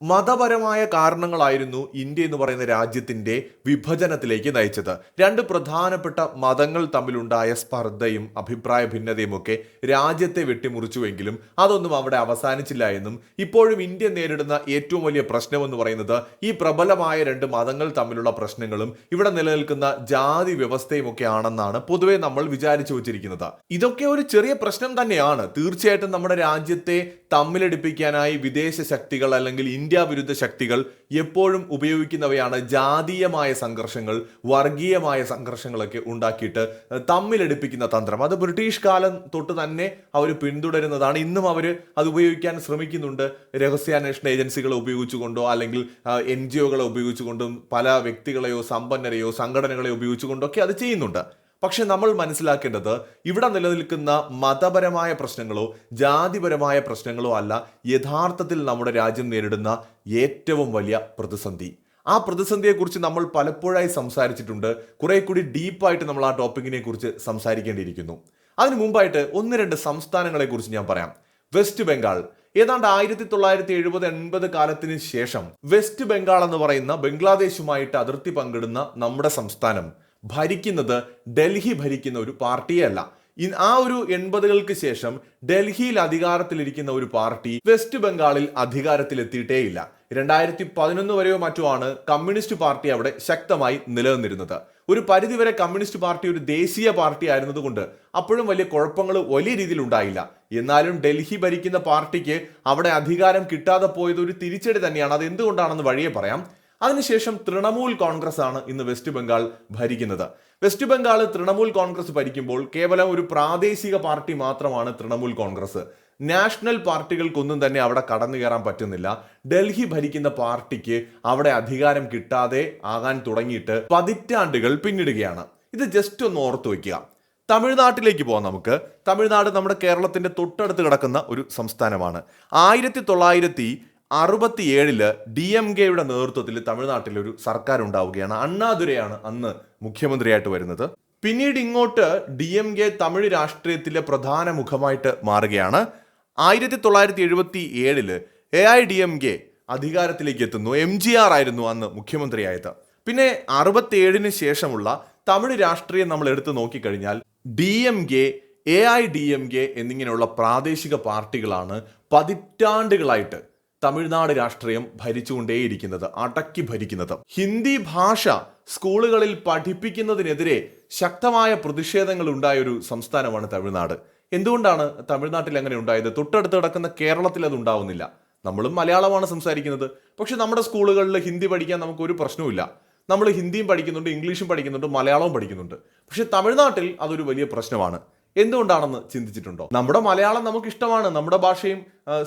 മതപരമായ കാരണങ്ങളായിരുന്നു ഇന്ത്യ എന്ന് പറയുന്ന രാജ്യത്തിന്റെ വിഭജനത്തിലേക്ക് നയിച്ചത്. രണ്ട് പ്രധാനപ്പെട്ട മതങ്ങൾ തമ്മിലുണ്ടായ സ്പർദ്ധയും അഭിപ്രായ ഭിന്നതയും ഒക്കെ രാജ്യത്തെ വെട്ടിമുറിച്ചുവെങ്കിലും അതൊന്നും അവിടെ അവസാനിച്ചില്ല എന്നും ഇപ്പോഴും ഇന്ത്യ നേരിടുന്ന ഏറ്റവും വലിയ പ്രശ്നമെന്ന് പറയുന്നത് ഈ പ്രബലമായ രണ്ട് മതങ്ങൾ തമ്മിലുള്ള പ്രശ്നങ്ങളും ഇവിടെ നിലനിൽക്കുന്ന ജാതി വ്യവസ്ഥയും ഒക്കെ ആണെന്നാണ് പൊതുവെ നമ്മൾ വിചാരിച്ചു വച്ചിരിക്കുന്നത്. ഇതൊക്കെ ഒരു ചെറിയ പ്രശ്നം തന്നെയാണ്. തീർച്ചയായിട്ടും നമ്മുടെ രാജ്യത്തെ തമ്മിലടിപ്പിക്കാനായി വിദേശ ശക്തികൾ അല്ലെങ്കിൽ ഇന്ത്യ വിരുദ്ധ ശക്തികൾ എപ്പോഴും ഉപയോഗിക്കുന്നവയാണ് ജാതീയമായ സംഘർഷങ്ങൾ, വർഗീയമായ സംഘർഷങ്ങളൊക്കെ ഉണ്ടാക്കിയിട്ട് തമ്മിലടിപ്പിക്കുന്ന തന്ത്രം. അത് ബ്രിട്ടീഷ് കാലം തൊട്ട് തന്നെ അവർ പിന്തുടരുന്നതാണ്. ഇന്നും അവർ അത് ഉപയോഗിക്കാൻ ശ്രമിക്കുന്നുണ്ട്. രഹസ്യാന്വേഷണ ഏജൻസികളെ ഉപയോഗിച്ചുകൊണ്ടോ അല്ലെങ്കിൽ NGOകളെ ഉപയോഗിച്ചുകൊണ്ടും പല വ്യക്തികളെയോ സമ്പന്നരെയോ സംഘടനകളെയോ ഉപയോഗിച്ചുകൊണ്ടൊക്കെ അത് ചെയ്യുന്നുണ്ട്. പക്ഷെ നമ്മൾ മനസ്സിലാക്കേണ്ടത് ഇവിടെ നിലനിൽക്കുന്ന മതപരമായ പ്രശ്നങ്ങളോ ജാതിപരമായ പ്രശ്നങ്ങളോ അല്ല യഥാർത്ഥത്തിൽ നമ്മുടെ രാജ്യം നേരിടുന്ന ഏറ്റവും വലിയ പ്രതിസന്ധി. ആ പ്രതിസന്ധിയെക്കുറിച്ച് നമ്മൾ പലപ്പോഴായി സംസാരിച്ചിട്ടുണ്ട്. കുറെ കൂടി ഡീപ്പായിട്ട് നമ്മൾ ആ ടോപ്പിക്കിനെ കുറിച്ച് സംസാരിക്കേണ്ടിയിരിക്കുന്നു. അതിനു മുമ്പായിട്ട് ഒന്ന് രണ്ട് സംസ്ഥാനങ്ങളെ കുറിച്ച് ഞാൻ പറയാം. വെസ്റ്റ് ബംഗാൾ ഏതാണ്ട് 1970-80 കാലത്തിന് ശേഷം വെസ്റ്റ് ബംഗാൾ എന്ന് പറയുന്ന ബംഗ്ലാദേശുമായിട്ട് അതിർത്തി പങ്കിടുന്ന നമ്മുടെ സംസ്ഥാനം ഭരിക്കുന്നത് ഡൽഹി ഭരിക്കുന്ന ഒരു പാർട്ടിയല്ല. ആ ഒരു 80കൾക്ക് ശേഷം ഡൽഹിയിൽ അധികാരത്തിലിരിക്കുന്ന ഒരു പാർട്ടി വെസ്റ്റ് ബംഗാളിൽ അധികാരത്തിലെത്തിയിട്ടേയില്ല. 2011 വരെയോ മറ്റോ ആണ് കമ്മ്യൂണിസ്റ്റ് പാർട്ടി അവിടെ ശക്തമായി നിലനിന്നിരുന്നത്. ഒരു പരിധിവരെ കമ്മ്യൂണിസ്റ്റ് പാർട്ടി ഒരു ദേശീയ പാർട്ടി ആയിരുന്നതുകൊണ്ട് അപ്പോഴും വലിയ കുഴപ്പങ്ങൾ വലിയ രീതിയിൽ ഉണ്ടായില്ല. എന്നാലും ഡൽഹി ഭരിക്കുന്ന പാർട്ടിക്ക് അവിടെ അധികാരം കിട്ടാതെ പോയത് ഒരു തിരിച്ചടി തന്നെയാണ്. അത് എന്തുകൊണ്ടാണെന്ന് വഴിയെ പറയാം. അതിനുശേഷം തൃണമൂൽ കോൺഗ്രസ് ആണ് ഇന്ന് വെസ്റ്റ് ബംഗാൾ ഭരിക്കുന്നത്. വെസ്റ്റ് ബംഗാൾ തൃണമൂൽ കോൺഗ്രസ് ഭരിക്കുമ്പോൾ കേവലം ഒരു പ്രാദേശിക പാർട്ടി മാത്രമാണ് തൃണമൂൽ കോൺഗ്രസ്. നാഷണൽ പാർട്ടികൾക്കൊന്നും തന്നെ അവിടെ കടന്നു കയറാൻ പറ്റുന്നില്ല. ഡൽഹി ഭരിക്കുന്ന പാർട്ടിക്ക് അവിടെ അധികാരം കിട്ടാതെ ആകാൻ തുടങ്ങിയിട്ട് പതിറ്റാണ്ടുകൾ പിന്നിടുകയാണ്. ഇത് ജസ്റ്റ് ഒന്ന് ഓർത്തു വയ്ക്കുക. തമിഴ്നാട്ടിലേക്ക് പോകാം നമുക്ക്. തമിഴ്നാട് നമ്മുടെ കേരളത്തിന്റെ തൊട്ടടുത്ത് കിടക്കുന്ന ഒരു സംസ്ഥാനമാണ്. 1967 DMKയുടെ നേതൃത്വത്തിൽ തമിഴ്നാട്ടിൽ ഒരു സർക്കാർ ഉണ്ടാവുകയാണ്. അണ്ണാദുരയാണ് അന്ന് മുഖ്യമന്ത്രിയായിട്ട് വരുന്നത്. പിന്നീട് ഇങ്ങോട്ട് DMK തമിഴ് രാഷ്ട്രീയത്തിലെ പ്രധാന മുഖമായിട്ട് മാറുകയാണ്. 1977 AIDMK അധികാരത്തിലേക്ക് എത്തുന്നു. MGR ആയിരുന്നു അന്ന് മുഖ്യമന്ത്രിയായത്. പിന്നെ 67 ശേഷമുള്ള തമിഴ് രാഷ്ട്രീയം നമ്മൾ എടുത്തു നോക്കിക്കഴിഞ്ഞാൽ DMK, AIDMK എന്നിങ്ങനെയുള്ള പ്രാദേശിക പാർട്ടികളാണ് പതിറ്റാണ്ടുകളായിട്ട് തമിഴ്നാട് രാഷ്ട്രീയം ഭരിച്ചുകൊണ്ടേയിരിക്കുന്നത്, അടക്കി ഭരിക്കുന്നത്. ഹിന്ദി ഭാഷ സ്കൂളുകളിൽ പഠിപ്പിക്കുന്നതിനെതിരെ ശക്തമായ പ്രതിഷേധങ്ങൾ ഉണ്ടായ ഒരു സംസ്ഥാനമാണ് തമിഴ്നാട്. എന്തുകൊണ്ടാണ് തമിഴ്നാട്ടിൽ അങ്ങനെ ഉണ്ടായത്? തൊട്ടടുത്ത് കിടക്കുന്ന കേരളത്തിൽ അത് ഉണ്ടാവുന്നില്ല. നമ്മളും മലയാളമാണ് സംസാരിക്കുന്നത്. പക്ഷെ നമ്മുടെ സ്കൂളുകളിൽ ഹിന്ദി പഠിക്കാൻ നമുക്ക് ഒരു പ്രശ്നവുമില്ല. നമ്മൾ ഹിന്ദിയും പഠിക്കുന്നുണ്ട്, ഇംഗ്ലീഷും പഠിക്കുന്നുണ്ട്, മലയാളവും പഠിക്കുന്നുണ്ട്. പക്ഷെ തമിഴ്നാട്ടിൽ അതൊരു വലിയ പ്രശ്നമാണ്. എന്തുകൊണ്ടാണെന്ന് ചിന്തിച്ചിട്ടുണ്ടോ? നമ്മുടെ മലയാളം നമുക്ക് ഇഷ്ടമാണ്, നമ്മുടെ ഭാഷയും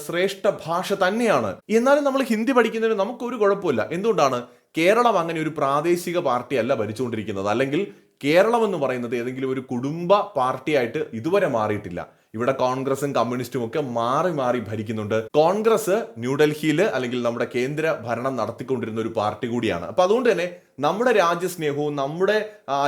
ശ്രേഷ്ഠ ഭാഷ തന്നെയാണ്. എന്നാലും നമ്മൾ ഹിന്ദി പഠിക്കുന്നതിന് നമുക്കൊരു കുഴപ്പമില്ല. എന്തുകൊണ്ടാണ്? കേരളം അങ്ങനെ ഒരു പ്രാദേശിക പാർട്ടി അല്ല ഭരിച്ചുകൊണ്ടിരിക്കുന്നത്. അല്ലെങ്കിൽ കേരളം എന്ന് പറയുന്നത് ഏതെങ്കിലും ഒരു കുടുംബ പാർട്ടിയായിട്ട് ഇതുവരെ മാറിയിട്ടില്ല. ഇവിടെ കോൺഗ്രസും കമ്മ്യൂണിസ്റ്റും ഒക്കെ മാറി മാറി ഭരിക്കുന്നുണ്ട്. കോൺഗ്രസ് ന്യൂഡൽഹിയിൽ അല്ലെങ്കിൽ നമ്മുടെ കേന്ദ്ര ഭരണം നടത്തിക്കൊണ്ടിരുന്ന ഒരു പാർട്ടി കൂടിയാണ്. അപ്പൊ അതുകൊണ്ട് തന്നെ നമ്മുടെ രാജ്യസ്നേഹവും നമ്മുടെ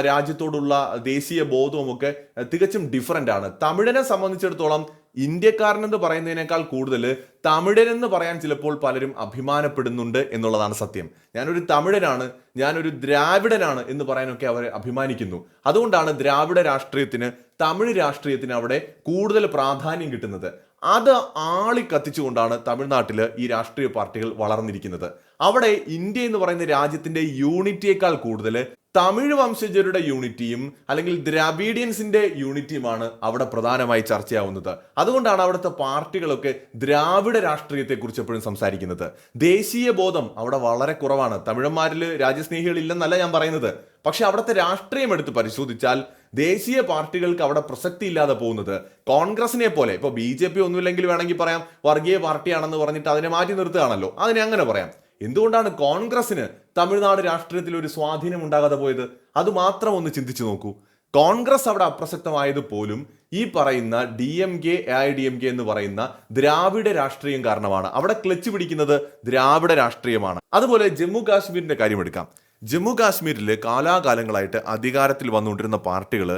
രാജ്യത്തോടുള്ള ദേശീയ ബോധവും ഒക്കെ തികച്ചും ഡിഫറൻ്റ് ആണ്. തമിഴനെ സംബന്ധിച്ചിടത്തോളം ഇന്ത്യക്കാരനെന്ന് പറയുന്നതിനേക്കാൾ കൂടുതൽ തമിഴനെന്ന് പറയാൻ ചിലപ്പോൾ പലരും അഭിമാനപ്പെടുന്നുണ്ട് എന്നുള്ളതാണ് സത്യം. ഞാനൊരു തമിഴനാണ്, ഞാനൊരു ദ്രാവിഡനാണ് എന്ന് പറയാനൊക്കെ അവർ അഭിമാനിക്കുന്നു. അതുകൊണ്ടാണ് ദ്രാവിഡ രാഷ്ട്രീയത്തിന്, തമിഴ് രാഷ്ട്രീയത്തിന് അവിടെ കൂടുതൽ പ്രാധാന്യം കിട്ടുന്നത്. അത് ആളി കത്തിച്ചുകൊണ്ടാണ് തമിഴ്നാട്ടിൽ ഈ രാഷ്ട്രീയ പാർട്ടികൾ വളർന്നിരിക്കുന്നത്. അവിടെ ഇന്ത്യ എന്ന് പറയുന്ന രാജ്യത്തിന്റെ യൂണിറ്റിയേക്കാൾ കൂടുതൽ തമിഴ് വംശജരുടെ യൂണിറ്റിയും അല്ലെങ്കിൽ ദ്രാവിഡിയൻസിന്റെ യൂണിറ്റിയുമാണ് അവിടെ പ്രധാനമായി ചർച്ചയാവുന്നത്. അതുകൊണ്ടാണ് അവിടുത്തെ പാർട്ടികളൊക്കെ ദ്രാവിഡ രാഷ്ട്രീയത്തെക്കുറിച്ച് എപ്പോഴും സംസാരിക്കുന്നത്. ദേശീയ ബോധം അവിടെ വളരെ കുറവാണ്. തമിഴന്മാരിൽ രാജ്യസ്നേഹികൾ ഇല്ലെന്നല്ല ഞാൻ പറയുന്നത്. പക്ഷെ അവിടുത്തെ രാഷ്ട്രീയം എടുത്ത് പരിശോധിച്ചാൽ ദേശീയ പാർട്ടികൾക്ക് അവിടെ പ്രസക്തി ഇല്ലാതെ പോകുന്നത് കോൺഗ്രസിനെ പോലെ. ഇപ്പോൾ BJP ഒന്നുമില്ലെങ്കിൽ വേണമെങ്കിൽ പറയാം വർഗീയ പാർട്ടിയാണെന്ന് പറഞ്ഞിട്ട് അതിനെ മാറ്റി നിർത്തുകയാണല്ലോ. അതിനെ അങ്ങനെ പറയാം. എന്തുകൊണ്ടാണ് കോൺഗ്രസിന് തമിഴ്നാട് രാഷ്ട്രീയത്തിൽ ഒരു സ്വാധീനം ഉണ്ടാകാതെ പോയത്? അത് മാത്രം ഒന്ന് ചിന്തിച്ചു നോക്കൂ. കോൺഗ്രസ് അവിടെ അപ്രസക്തമായത് പോലും ഈ പറയുന്ന DMK, AIDMK എന്ന് പറയുന്ന ദ്രാവിഡ രാഷ്ട്രീയം കാരണമാണ്. അവിടെ ക്ലച്ച് പിടിക്കുന്നത് ദ്രാവിഡ രാഷ്ട്രീയമാണ്. അതുപോലെ ജമ്മു കാശ്മീരിന്റെ കാര്യം എടുക്കാം. ജമ്മു കാശ്മീരിൽ കാലാകാലങ്ങളായിട്ട് അധികാരത്തിൽ വന്നുകൊണ്ടിരുന്ന പാർട്ടികൾ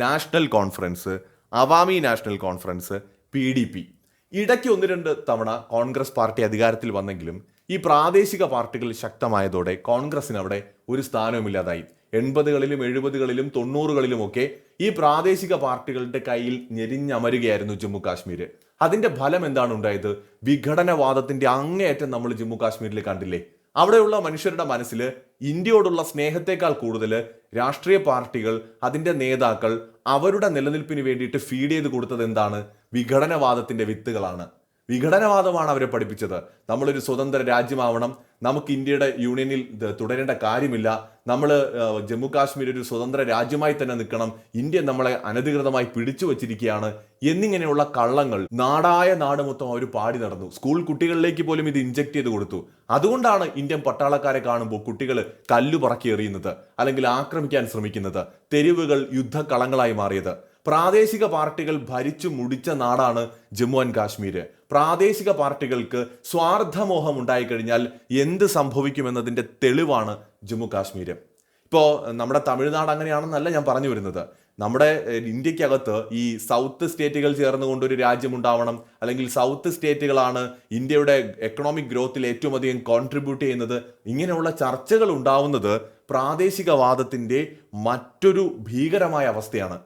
national conference, Awami national conference, PDP. ഇടയ്ക്ക് 1-2 തവണ കോൺഗ്രസ് പാർട്ടി അധികാരത്തിൽ വന്നെങ്കിലും ഈ പ്രാദേശിക പാർട്ടികൾ ശക്തമായതോടെ കോൺഗ്രസിന് അവിടെ ഒരു സ്ഥാനവുമില്ലാതായി. 80കളിലും 70കളിലും 90കളിലുമൊക്കെ ഈ പ്രാദേശിക പാർട്ടികളുടെ കയ്യിൽ ഞെരിഞ്ഞമരുകയായിരുന്നു ജമ്മു കാശ്മീർ. അതിന്റെ ഫലം എന്താണ് ഉണ്ടായത്? വിഘടനവാദത്തിന്റെ അങ്ങേയറ്റം നമ്മൾ ജമ്മു കാശ്മീരിൽ കണ്ടില്ലേ. അവിടെയുള്ള മനുഷ്യരുടെ മനസ്സിൽ ഇന്ത്യയോടുള്ള സ്നേഹത്തെക്കാൾ കൂടുതൽ രാഷ്ട്രീയ പാർട്ടികൾ, അതിന്റെ നേതാക്കൾ അവരുടെ നിലനിൽപ്പിന് വേണ്ടിയിട്ട് ഫീഡ് ചെയ്ത് കൊടുത്തത് എന്താണ്? വിഘടനവാദത്തിന്റെ വിത്തുകളാണ്. വിഘടനവാദമാണ് അവരെ പഠിപ്പിച്ചത്. നമ്മളൊരു സ്വതന്ത്ര രാജ്യമാവണം, നമുക്ക് ഇന്ത്യയുടെ യൂണിയനിൽ തുടരേണ്ട കാര്യമില്ല, നമ്മൾ ജമ്മു കാശ്മീർ ഒരു സ്വതന്ത്ര രാജ്യമായി തന്നെ നിൽക്കണം, ഇന്ത്യ നമ്മളെ അനധികൃതമായി പിടിച്ചു വച്ചിരിക്കുകയാണ് എന്നിങ്ങനെയുള്ള കള്ളങ്ങൾ നാടായ നാട് മൊത്തം അവർ പാടി നടന്നു. സ്കൂൾ കുട്ടികളിലേക്ക് പോലും ഇത് ഇൻജക്ട് ചെയ്ത് കൊടുത്തു. അതുകൊണ്ടാണ് ഇന്ത്യൻ പട്ടാളക്കാരെ കാണുമ്പോൾ കുട്ടികൾ കല്ലു പറക്കി എറിയുന്നത്, അല്ലെങ്കിൽ ആക്രമിക്കാൻ ശ്രമിക്കുന്നത്, തെരുവുകൾ യുദ്ധക്കളങ്ങളായി മാറിയത്. പ്രാദേശിക പാർട്ടികൾ ഭരിച്ചു മുടിച്ച നാടാണ് ജമ്മു ആൻഡ് കാശ്മീർ. പ്രാദേശിക പാർട്ടികൾക്ക് സ്വാർത്ഥമോഹം ഉണ്ടായിക്കഴിഞ്ഞാൽ എന്ത് സംഭവിക്കുമെന്നതിന്റെ തെളിവാണ് ജമ്മു കാശ്മീർ. ഇപ്പോൾ നമ്മുടെ തമിഴ്നാട് അങ്ങനെയാണെന്നല്ല ഞാൻ പറഞ്ഞു വരുന്നത്. നമ്മുടെ ഇന്ത്യക്കകത്ത് ഈ സൗത്ത് സ്റ്റേറ്റുകൾ ചേർന്നുകൊണ്ട് ഒരു രാജ്യം ഉണ്ടാവണം, അല്ലെങ്കിൽ സൗത്ത് സ്റ്റേറ്റുകളാണ് ഇന്ത്യയുടെ എക്കണോമിക് ഗ്രോത്തിൽ ഏറ്റവും അധികം കോൺട്രിബ്യൂട്ട് ചെയ്യുന്നത്, ഇങ്ങനെയുള്ള ചർച്ചകൾ ഉണ്ടാവുന്നത് പ്രാദേശികവാദത്തിന്റെ മറ്റൊരു ഭീകരമായ അവസ്ഥയാണ്.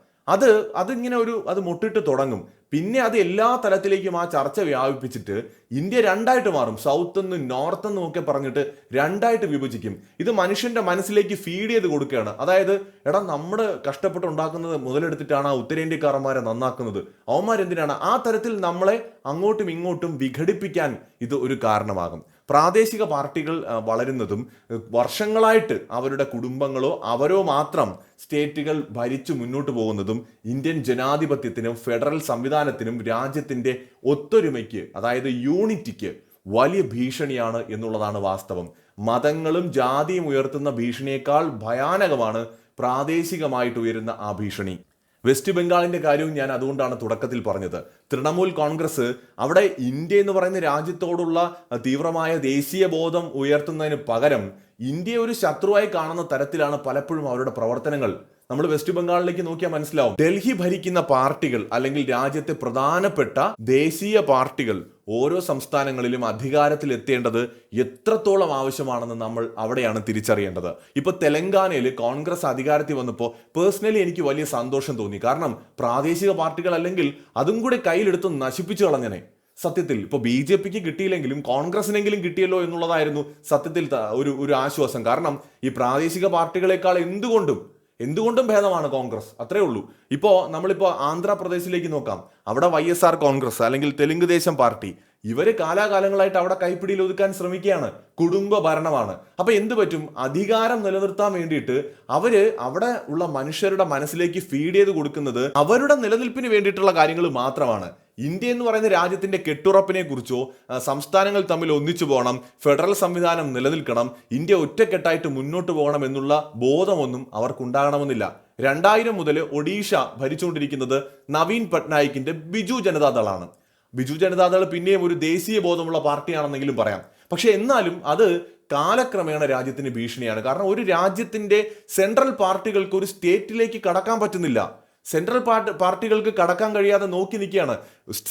അതിങ്ങനെ അത് മുട്ടിട്ട് തുടങ്ങും. പിന്നെ അത് എല്ലാ തലത്തിലേക്കും ആ ചർച്ച വ്യാപിപ്പിച്ചിട്ട് ഇന്ത്യ രണ്ടായിട്ട് മാറും. സൗത്ത് എന്നും നോർത്ത് എന്നും ഒക്കെ പറഞ്ഞിട്ട് രണ്ടായിട്ട് വിഭജിക്കും. ഇത് മനുഷ്യന്റെ മനസ്സിലേക്ക് ഫീഡ് ചെയ്ത് കൊടുക്കുകയാണ്. അതായത്, എടാ, നമ്മൾ കഷ്ടപ്പെട്ട് ഉണ്ടാക്കുന്നത് മുതലെടുത്തിട്ടാണ് ആ ഉത്തരേന്ത്യക്കാരന്മാരെ നന്നാക്കുന്നത്, അവന്മാരെന്തിനാണ്? ആ തരത്തിൽ നമ്മളെ അങ്ങോട്ടും ഇങ്ങോട്ടും വിഘടിപ്പിക്കാൻ ഇത് ഒരു കാരണമാകും. പ്രാദേശിക പാർട്ടികൾ വളരുന്നതും വർഷങ്ങളായിട്ട് അവരുടെ കുടുംബങ്ങളോ അവരോ മാത്രം സ്റ്റേറ്റുകൾ ഭരിച്ചു മുന്നോട്ട് പോകുന്നതും ഇന്ത്യൻ ജനാധിപത്യത്തിനും ഫെഡറൽ സംവിധാനത്തിനും രാജ്യത്തിന്റെ ഒത്തൊരുമയ്ക്ക്, അതായത് യൂണിറ്റിക്ക് വലിയ ഭീഷണിയാണ് എന്നുള്ളതാണ് വാസ്തവം. മതങ്ങളും ജാതിയും ഉയർത്തുന്ന ഭീഷണിയേക്കാൾ ഭയാനകമാണ് പ്രാദേശികമായിട്ട് ഉയരുന്ന ആ ഭീഷണി. വെസ്റ്റ് ബംഗാളിന്റെ കാര്യവും ഞാൻ അതുകൊണ്ടാണ് തുടക്കത്തിൽ പറഞ്ഞത്. തൃണമൂൽ കോൺഗ്രസ് അവിടെ ഇന്ത്യ എന്ന് പറയുന്ന രാജ്യത്തോടുള്ള തീവ്രമായ ദേശീയ ബോധം ഉയർത്തുന്നതിന് പകരം ഇന്ത്യയെ ഒരു ശത്രുവായി കാണുന്ന തരത്തിലാണ് പലപ്പോഴും അവരുടെ പ്രവർത്തനങ്ങൾ. നമ്മൾ വെസ്റ്റ് ബംഗാളിലേക്ക് നോക്കിയാൽ മനസ്സിലാവും. ഡൽഹി ഭരിക്കുന്ന പാർട്ടികൾ, അല്ലെങ്കിൽ രാജ്യത്തെ പ്രധാനപ്പെട്ട ദേശീയ പാർട്ടികൾ ഓരോ സംസ്ഥാനങ്ങളിലും അധികാരത്തിൽ എത്തേണ്ടത് എത്രത്തോളം ആവശ്യമാണെന്ന് നമ്മൾ അവിടെയാണ് തിരിച്ചറിയേണ്ടത്. ഇപ്പൊ തെലങ്കാനയിൽ കോൺഗ്രസ് അധികാരത്തിൽ വന്നപ്പോൾ പേഴ്സണലി എനിക്ക് വലിയ സന്തോഷം തോന്നി. കാരണം പ്രാദേശിക പാർട്ടികൾ അല്ലെങ്കിൽ അതും കൂടെ കയ്യിലെടുത്ത് നശിപ്പിച്ചു കളഞ്ഞനെ. സത്യത്തിൽ ഇപ്പൊ BJPക്ക് കിട്ടിയില്ലെങ്കിലും കോൺഗ്രസിനെങ്കിലും കിട്ടിയല്ലോ എന്നുള്ളതായിരുന്നു സത്യത്തിൽ ഒരു ആശ്വാസം. കാരണം ഈ പ്രാദേശിക പാർട്ടികളെക്കാൾ എന്തുകൊണ്ടും ഭേദമാണ് കോൺഗ്രസ്, അത്രേ ഉള്ളൂ. നമ്മളിപ്പോ ആന്ധ്രാപ്രദേശിലേക്ക് നോക്കാം. അവിടെ YSR കോൺഗ്രസ് അല്ലെങ്കിൽ തെലുങ്ക് ദേശം പാർട്ടി, ഇവര് കാലാകാലങ്ങളായിട്ട് അവിടെ കൈപ്പിടിയിൽ ഒതുക്കാൻ ശ്രമിക്കുകയാണ്. കുടുംബ ഭരണമാണ്. അപ്പൊ എന്ത് പറ്റും? അധികാരം നിലനിർത്താൻ വേണ്ടിയിട്ട് അവര് അവിടെ ഉള്ള മനുഷ്യരുടെ മനസ്സിലേക്ക് ഫീഡ് ചെയ്ത് കൊടുക്കുന്നത് അവരുടെ നിലനിൽപ്പിന് വേണ്ടിയിട്ടുള്ള കാര്യങ്ങൾ മാത്രമാണ്. ഇന്ത്യ എന്ന് പറയുന്ന രാജ്യത്തിന്റെ കെട്ടുറപ്പിനെ കുറിച്ചോ, സംസ്ഥാനങ്ങൾ തമ്മിൽ ഒന്നിച്ചു പോകണം, ഫെഡറൽ സംവിധാനം നിലനിൽക്കണം, ഇന്ത്യ ഒറ്റക്കെട്ടായിട്ട് മുന്നോട്ട് പോകണം എന്നുള്ള ബോധമൊന്നും അവർക്കുണ്ടാകണമെന്നില്ല. 2000 മുതൽ ഒഡീഷ ഭരിച്ചുകൊണ്ടിരിക്കുന്നത് നവീൻ പട്നായിക്കിന്റെ ബിജു ജനതാദളാണ്. ബിജു ജനതാദൾ പിന്നെയും ഒരു ദേശീയ ബോധമുള്ള പാർട്ടിയാണെന്നെങ്കിലും പറയാം. പക്ഷെ എന്നാലും അത് കാലക്രമേണ രാജ്യത്തിന് ഭീഷണിയാണ്. കാരണം ഒരു രാജ്യത്തിന്റെ സെൻട്രൽ പാർട്ടികൾക്ക് ഒരു സ്റ്റേറ്റിലേക്ക് കടക്കാൻ പറ്റുന്നില്ല. സെൻട്രൽ പാർട്ടികൾക്ക് കടക്കാൻ കഴിയാതെ നോക്കി നിൽക്കുകയാണ്.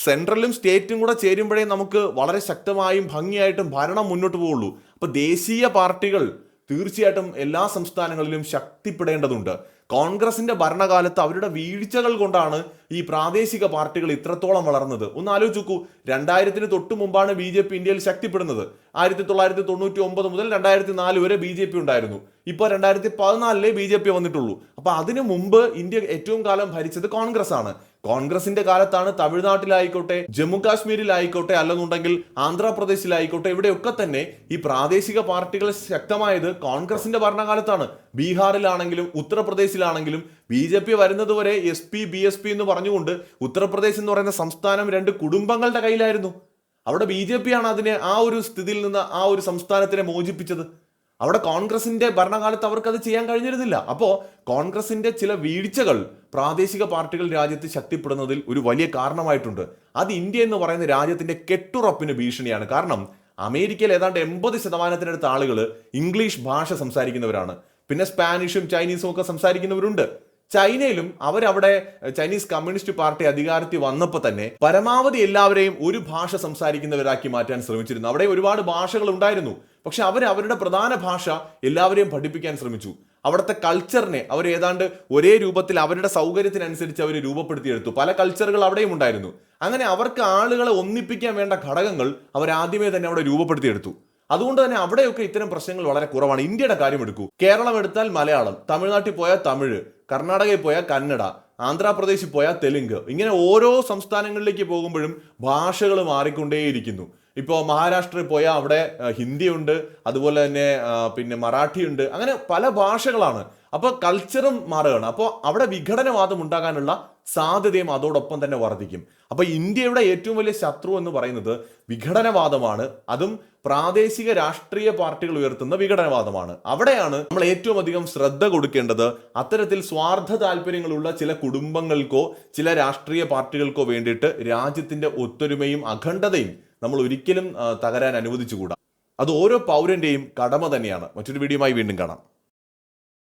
സെൻട്രലും സ്റ്റേറ്റും കൂടെ ചേരുമ്പോഴേ നമുക്ക് വളരെ ശക്തമായും ഭംഗിയായിട്ടും ഭരണം മുന്നോട്ട് പോവുള്ളൂ. അപ്പൊ ദേശീയ പാർട്ടികൾ തീർച്ചയായിട്ടും എല്ലാ സംസ്ഥാനങ്ങളിലും ശക്തിപ്പെടേണ്ടതുണ്ട്. കോൺഗ്രസിന്റെ ഭരണകാലത്ത് അവരുടെ വീഴ്ചകൾ കൊണ്ടാണ് ഈ പ്രാദേശിക പാർട്ടികൾ ഇത്രത്തോളം വളർന്നത്. ഒന്ന് ആലോചിച്ച് നോക്കൂ. 2000-ന് തൊട്ട് മുമ്പാണ് BJP ഇന്ത്യയിൽ ശക്തിപ്പെടുന്നത്. 1999 മുതൽ 2004 വരെ BJP ഉണ്ടായിരുന്നു. ഇപ്പൊ 2014 BJP വന്നിട്ടുള്ളൂ. അപ്പൊ അതിനു മുമ്പ് ഇന്ത്യ ഏറ്റവും കാലം ഭരിച്ചത് കോൺഗ്രസ് ആണ്. കോൺഗ്രസിന്റെ കാലത്താണ് തമിഴ്നാട്ടിലായിക്കോട്ടെ, ജമ്മു കാശ്മീരിലായിക്കോട്ടെ, അല്ലെന്നുണ്ടെങ്കിൽ ആന്ധ്രാപ്രദേശിലായിക്കോട്ടെ, ഇവിടെയൊക്കെ തന്നെ ഈ പ്രാദേശിക പാർട്ടികൾ ശക്തമായത് കോൺഗ്രസിന്റെ ഭരണകാലത്താണ്. ബീഹാറിലാണെങ്കിലും ഉത്തർപ്രദേശിലാണെങ്കിലും BJP വരുന്നത് വരെ SP BSP എന്ന് പറഞ്ഞുകൊണ്ട് ഉത്തർപ്രദേശ് എന്ന് പറയുന്ന സംസ്ഥാനം 2 കുടുംബങ്ങളുടെ കയ്യിലായിരുന്നു. അവിടെ BJP ആണ് അതിനെ ആ ഒരു സ്ഥിതിയിൽ നിന്ന് ആ ഒരു സംസ്ഥാനത്തിനെ മോചിപ്പിച്ചത്. അവിടെ കോൺഗ്രസിന്റെ ഭരണകാലത്ത് അവർക്ക് അത് ചെയ്യാൻ കഴിഞ്ഞിരുന്നില്ല. അപ്പോൾ കോൺഗ്രസിന്റെ ചില വീഴ്ചകൾ പ്രാദേശിക പാർട്ടികൾ രാജ്യത്ത് ശക്തിപ്പെടുന്നതിൽ ഒരു വലിയ കാരണമായിട്ടുണ്ട്. അത് ഇന്ത്യ എന്ന് പറയുന്ന രാജ്യത്തിന്റെ കെട്ടുറപ്പിന് ഭീഷണിയാണ്. കാരണം അമേരിക്കയിൽ ഏതാണ്ട് 80% ആളുകൾ ഇംഗ്ലീഷ് ഭാഷ സംസാരിക്കുന്നവരാണ്. പിന്നെ സ്പാനിഷും ചൈനീസും ഒക്കെ സംസാരിക്കുന്നവരുണ്ട്. ചൈനയിലും അവരവിടെ ചൈനീസ് കമ്മ്യൂണിസ്റ്റ് പാർട്ടി അധികാരത്തിൽ വന്നപ്പോൾ തന്നെ പരമാവധി എല്ലാവരെയും ഒരു ഭാഷ സംസാരിക്കുന്നവരാക്കി മാറ്റാൻ ശ്രമിച്ചിരുന്നു. അവിടെ ഒരുപാട് ഭാഷകൾ ഉണ്ടായിരുന്നു. പക്ഷെ അവരുടെ പ്രധാന ഭാഷ എല്ലാവരെയും പഠിപ്പിക്കാൻ ശ്രമിച്ചു. അവിടുത്തെ കൾച്ചറിനെ അവർ ഏതാണ്ട് ഒരേ രൂപത്തിൽ അവരുടെ സൗകര്യത്തിനനുസരിച്ച് അവർ രൂപപ്പെടുത്തിയെടുത്തു. പല കൾച്ചറുകൾ അവിടെയും ഉണ്ടായിരുന്നു. അങ്ങനെ അവർക്ക് ആളുകളെ ഒന്നിപ്പിക്കാൻ വേണ്ട ഘടകങ്ങൾ അവർ ആദ്യമേ തന്നെ അവിടെ രൂപപ്പെടുത്തിയെടുത്തു. അതുകൊണ്ട് തന്നെ അവിടെയൊക്കെ ഇത്തരം പ്രശ്നങ്ങൾ വളരെ കുറവാണ്. ഇന്ത്യയുടെ കാര്യം എടുക്കൂ. കേരളം എടുത്താൽ മലയാളം, തമിഴ്നാട്ടിൽ പോയാൽ തമിഴ്, കർണാടകയിൽ പോയാൽ കന്നഡ, ആന്ധ്രാപ്രദേശിൽ പോയാൽ തെലുങ്ക്. ഇങ്ങനെ ഓരോ സംസ്ഥാനങ്ങളിലേക്ക് പോകുമ്പോഴും ഭാഷകൾ മാറിക്കൊണ്ടേയിരിക്കുന്നു. ഇപ്പോൾ മഹാരാഷ്ട്രയിൽ പോയാൽ അവിടെ ഹിന്ദിയുണ്ട്, അതുപോലെ തന്നെ പിന്നെ മറാഠിയുണ്ട്, അങ്ങനെ പല ഭാഷകളാണ്. അപ്പോൾ കൾച്ചറും മാറുകയാണ്. അപ്പോൾ അവിടെ വിഘടനവാദം ഉണ്ടാകാനുള്ള സാധ്യതയും അതോടൊപ്പം തന്നെ വർദ്ധിക്കും. അപ്പോൾ ഇന്ത്യയുടെ ഏറ്റവും വലിയ ശത്രു എന്ന് പറയുന്നത് വിഘടനവാദമാണ്. അതും പ്രാദേശിക രാഷ്ട്രീയ പാർട്ടികൾ ഉയർത്തുന്ന വിഘടനവാദമാണ്. അവിടെയാണ് നമ്മൾ ഏറ്റവും അധികം ശ്രദ്ധ കൊടുക്കേണ്ടത്. അത്തരത്തിൽ സ്വാർത്ഥ താല്പര്യങ്ങളുള്ള ചില കുടുംബങ്ങൾക്കോ ചില രാഷ്ട്രീയ പാർട്ടികൾക്കോ വേണ്ടിയിട്ട് രാജ്യത്തിന്റെ ഒത്തൊരുമയും അഖണ്ഡതയും നമ്മൾ ഒരിക്കലും തകരാൻ അനുവദിച്ചുകൂടാ. അത് ഓരോ പൗരന്റെയും കടമ തന്നെയാണ്. മറ്റൊരു വീഡിയോയുമായി വീണ്ടും കാണാം.